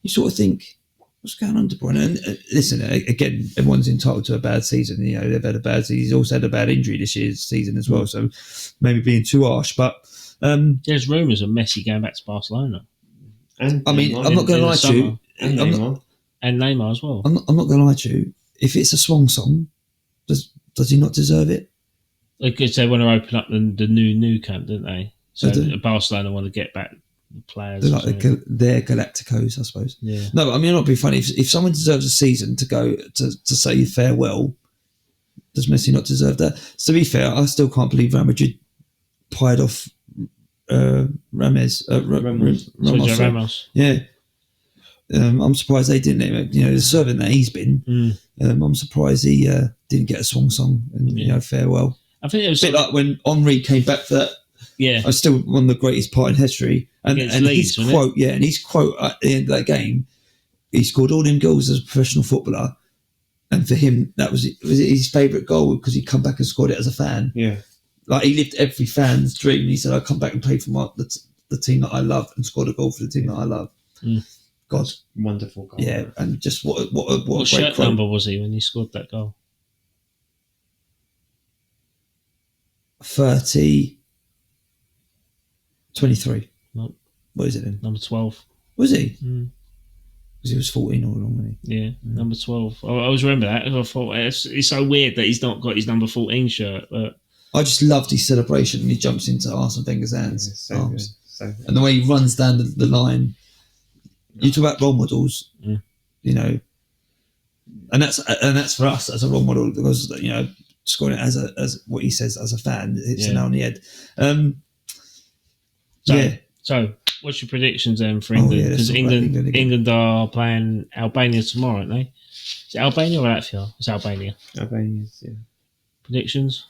You sort of think, what's going on, De Bruyne? And listen, again, everyone's entitled to a bad season. They've had a bad season. He's also had a bad injury this year's season as well. So maybe being too harsh, but there's rumours of Messi going back to Barcelona. And I'm not going to lie to you. And Neymar as well. I'm not going to lie to you. If it's a swan song, does he not deserve it? Because they want to open up the new camp, don't they? So Barcelona want to get back the players. They're like they're Galacticos, I suppose. Yeah. No, I mean, it'll be funny if someone deserves a season to go to say farewell. Does Messi not deserve that? To be fair, I still can't believe Real Madrid pied off Ramos. Yeah. I'm surprised they didn't. The servant that he's been. I'm surprised he didn't get a swan song and farewell. I think it was a bit like when Henri came back for that. Yeah, I still one of the greatest part in history. And Leeds, his quote, and his quote at the end of that game, he scored all them goals as a professional footballer, and for him that was his favourite goal because he'd come back and scored it as a fan. Yeah, like he lived every fan's dream. He said, "I come back and play for the team that I love and scored a goal for the team that I love." God, wonderful goal. Yeah, and just what a great shirt quote. Number was he when he scored that goal? 30. 23. Nope. What is it then? Number 12. Was he? Because he was 14 all along, wasn't he? Yeah, number 12. I always remember that. I thought it's so weird that he's not got his number 14 shirt. But I just loved his celebration when he jumps into Arsene Wenger's hands. Yeah, so good. And the way he runs down the line. You talk about role models, and that's for us as a role model because scoring it as what he says as a fan, it's an nail on the head. So, what's your predictions then for England? Because England are playing Albania tomorrow, aren't they? Is it Albania or Latvia? It's Albania. Albania, yeah. Predictions?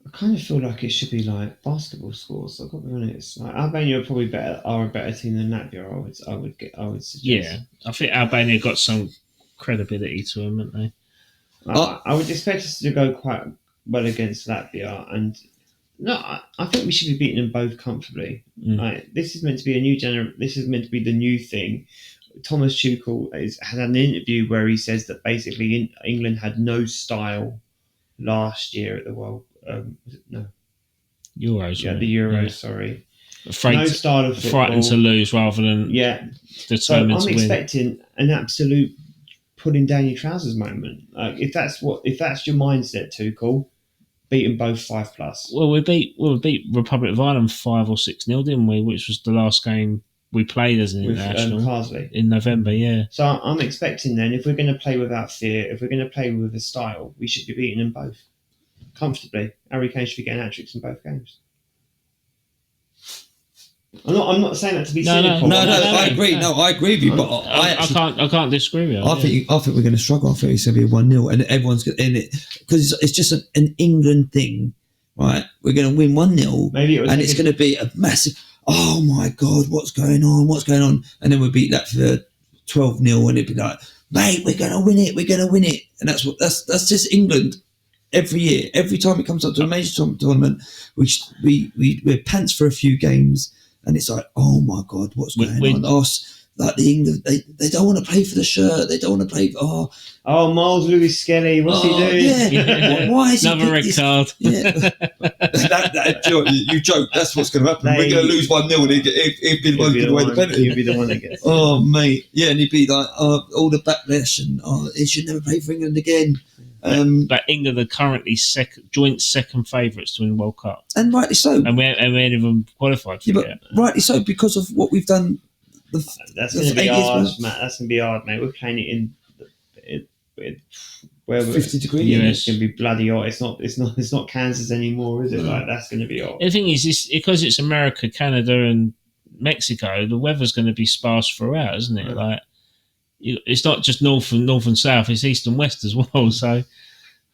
I kind of feel like it should be like basketball scores. I've got to be honest. Like Albania are probably are a better team than Latvia. I would suggest. Yeah, I think Albania got some credibility to them, haven't they? I would expect us to go quite well against Latvia, and I think we should be beating them both comfortably. Like this is meant to be a new This is meant to be the new thing. Thomas Tuchel had an interview where he says that basically England had no style last year at the World. Euros. Yeah, the Euros. Yeah. Sorry, no style of football. Frightened to lose rather than determined to win. I'm expecting an absolute pulling down your trousers moment. Like if that's your mindset, Tuchel, beat them both 5+. Well, we beat Republic of Ireland 5 or 6-0, didn't we? Which was the last game we played as an international Carsley in November. Yeah. So I'm expecting then if we're going to play without fear, if we're going to play with a style, we should be beating them both comfortably. Harry Kane should be getting hat-tricks in both games. I'm not saying that to be cynical. No, I agree. No, I agree with you, but I can't disagree with you. I think we're going to struggle. I think it's going to be 1-0, and everyone's in it because it's just an England thing, right? We're going to win 1-0, and it's going to be a massive. Oh my God, what's going on? And then we'll beat that for 12-0, and it'd be like, mate, we're going to win it, and that's just England. Every year, every time it comes up to a major tournament, we're pants for a few games, and it's like, oh my God, what's going on? Like the England, they don't want to play for the shirt. They don't want to play. Miles Lewis Skelly, what's he doing? Yeah. Why is another red card? Yeah. You joke. That's what's going to happen. We're going to lose 1-0, and he'd be the one giving away the penalty. He'd be the one that gets. Oh mate, yeah, and he'd be like, all the backlash, and he should never play for England again. But England are currently joint second favourites to win the World Cup, and rightly so. And we ain't even qualified for it. Rightly so, because of what we've done. That's going to be hard, Matt. That's going to be hard, mate. We're playing it in where 50 degrees. It's going to be bloody hot. It's not Kansas anymore, is it? Like that's going to be hot. The thing is, because it's America, Canada, and Mexico, the weather's going to be sparse throughout, isn't it? Like. It's not just north and south; it's east and west as well. So,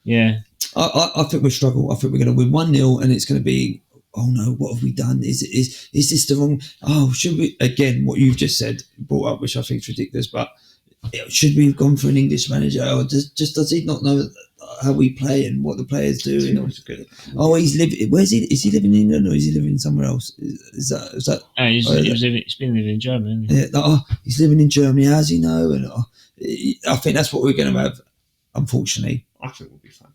yeah, I think we'll struggle. I think we're going to win 1-0 and it's going to be, oh no, what have we done? Is this the wrong? Oh, should we? Again, what you've just said, brought up, which I think is ridiculous, but should we have gone for an English manager? Or does he not know how we play and what the players do? Oh, he's living. Where's he? Is he living in England or is he living somewhere else? Is that? He's been living in Germany. Yeah, he's living in Germany. How does he know? And I think that's what we're going to have. Unfortunately, I think we'll be fine.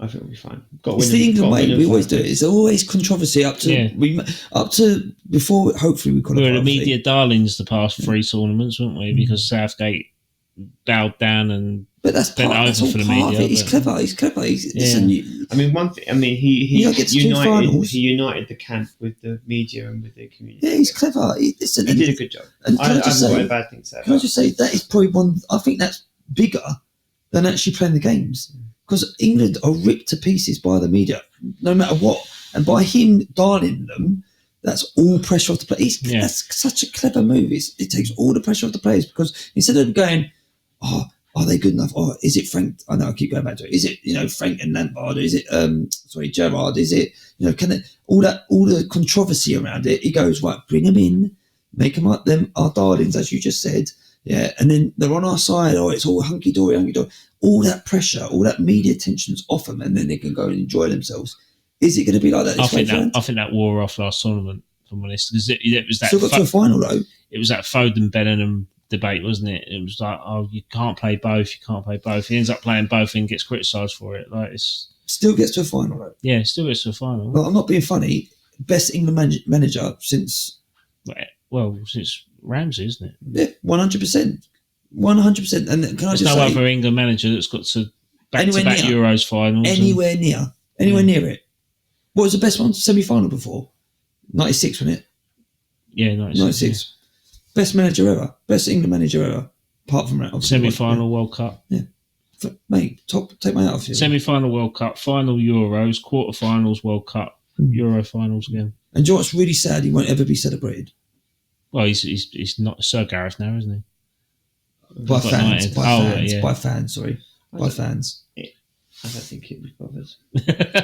It's the England way. We always do it. It's always controversy up to before. Hopefully, we qualify. We were the media darlings the past 3 tournaments, weren't we? Because Southgate bowed down and that's bent over for the media. He's clever. I mean, one thing. I mean, he united the camp with the media and with the community. Yeah, he's clever. He did a good job. And I haven't got a bad thing to say. Can I just say that is probably one? I think that's bigger than actually playing the games. Because England are ripped to pieces by the media, no matter what. And by him darling them, that's all pressure off the players. That's such a clever move. It takes all the pressure off the players because instead of going, oh, are they good enough? Oh, is it Frank? I know I keep going back to it. Is it, Frank and Lampard? Is it, Gerrard? Is it, all the controversy around it? He goes, right, bring them in, make them like them, our darlings, as you just said. Yeah, and then they're on our side. Oh, it's all hunky-dory. All that pressure, all that media tension's off them, and then they can go and enjoy themselves. Is it going to be like that? I think that wore off last tournament, if I'm honest. Because it was that. Still got to a final though. It was that Foden-Bellingham debate, wasn't it? It was like, oh, you can't play both. He ends up playing both and gets criticised for it. Like still gets to a final though. Yeah, still gets to a final. Well, I'm not being funny. Best England manager since. Well, since Ramsey, isn't it? Yeah, 100%. 100%. And can I just say, no other England manager that's got to back-to-back Euros finals. Anywhere near it. What was the best one? Semi-final before? 96, wasn't it? Yeah, 96. Yeah. Best manager ever. Best England manager ever. Apart from that. Semi-final World Cup. Yeah. Mate, take my hat off you. Semi-final World Cup, final Euros, quarter-finals World Cup, Euro finals again. And do you know what's really sad? He won't ever be celebrated. Well, he's not Sir Gareth now, isn't he? By fans. By fans. I don't think he'd be bothered.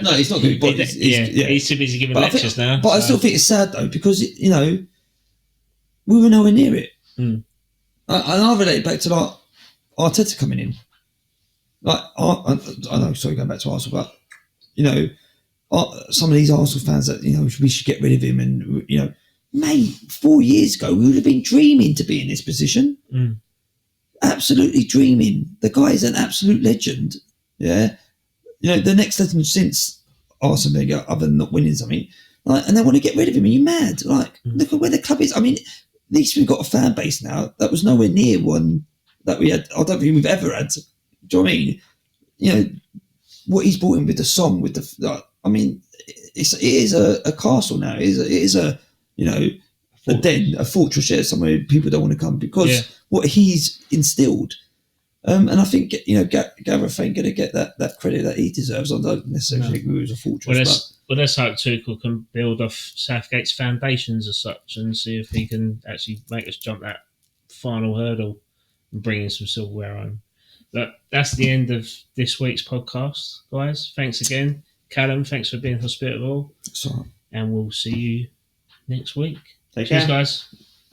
No, he's not going to be bothered. He's too busy giving lectures now. But I still think it's sad though because we were nowhere near it. And I relate it back to like Arteta coming in. Like I know, sorry, going back to Arsenal, but some of these Arsenal fans that we should get rid of him, and mate, 4 years ago we would have been dreaming to be in this position. Absolutely dreaming. The guy is an absolute legend. Yeah, the next legend since Arsene Wenger, other than not winning something, and they want to get rid of him. Are you mad? Look at where the club is. I mean, at least we've got a fan base now that was nowhere near one that we had. I don't think we've ever had. Do you know what I mean? What he's brought in with the song, with the. I mean, it is a castle now. It is a den, a fortress, somewhere people don't want to come because what he's instilled. And I think Gareth ain't going to get that credit that he deserves. I don't necessarily think he was a fortress. Let's hope Tuchel can build off Southgate's foundations as such and see if he can actually make us jump that final hurdle and bring in some silverware home. But that's the end of this week's podcast, guys. Thanks again. Callum, thanks for being hospitable. Sorry. And we'll see you next week. Take care, guys.